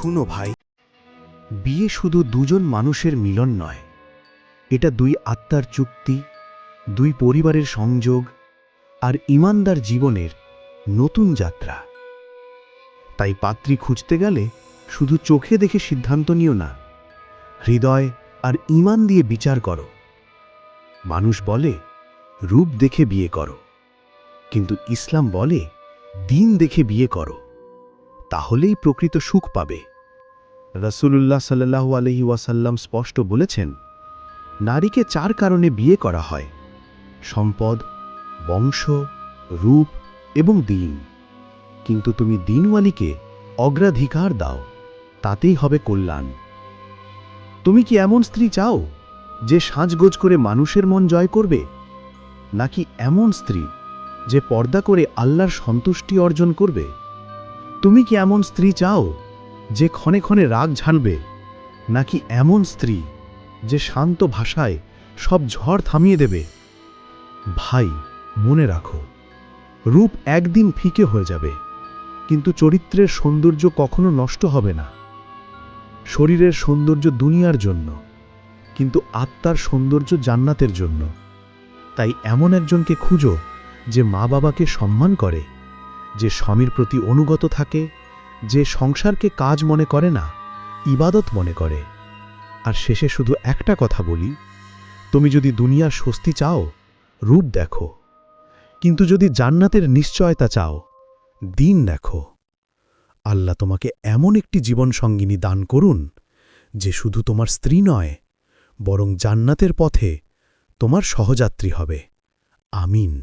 শুনো ভাই, বিয়ে শুধু দুজন মানুষের মিলন নয়, এটা দুই আত্মার চুক্তি, দুই পরিবারের সংযোগ আর ঈমানদার জীবনের নতুন যাত্রা। তাই পাত্রী খুঁজতে গেলে শুধু চোখে দেখে সিদ্ধান্ত নিও না, হৃদয় আর ঈমান দিয়ে বিচার করো। মানুষ বলে রূপ দেখে বিয়ে করো, কিন্তু ইসলাম বলে দিন দেখে বিয়ে করো, তাহলেই প্রকৃত সুখ পাবে। রাসূলুল্লাহ সাল্লাল্লাহু আলাইহি ওয়াসাল্লাম স্পষ্ট বলেছেন, নারীকে 4 কারণে বিয়ে করা হয়: সম্পদ, বংশ, রূপ এবং দিন। কিন্তু তুমি দিনওয়ালিকে অগ্রাধিকার দাও, তাতেই হবে কল্যাণ। তুমি কি এমন স্ত্রী চাও যে সাজগোজ করে মানুষের মন জয় করবে, নাকি এমন স্ত্রী যে পর্দা করে আল্লাহর সন্তুষ্টি অর্জন করবে? তুমি কি এমন স্ত্রী চাও যে ক্ষণে ক্ষণে রাগ ঝাড়বে, নাকি এমন স্ত্রী যে শান্ত ভাষায় সব ঝড় থামিয়ে দেবে? ভাই, মনে রাখো, রূপ একদিন ফিকে হয়ে যাবে, কিন্তু চরিত্রের সৌন্দর্য কখনো নষ্ট হবে না। শরীরের সৌন্দর্য দুনিয়ার জন্য, কিন্তু আত্মার সৌন্দর্য জান্নাতের জন্য। তাই এমন একজনকে খুঁজো যে মা বাবাকে সম্মান করে, যে স্বামীর প্রতি অনুগত থাকে, যে সংসারকে কাজ মনে করে না, ইবাদত মনে করে। আর শেষে শুধু একটা কথা বলি, তুমি যদি দুনিয়ার স্বস্তি চাও, রূপ দেখো, কিন্তু যদি জান্নাতের নিশ্চয়তা চাও, দিন দেখো। আল্লাহ তোমাকে এমন একটি জীবনসঙ্গিনী দান করুন যে শুধু তোমার স্ত্রী নয়, বরং জান্নাতের পথে তোমার সহযাত্রী হবে। আমিন।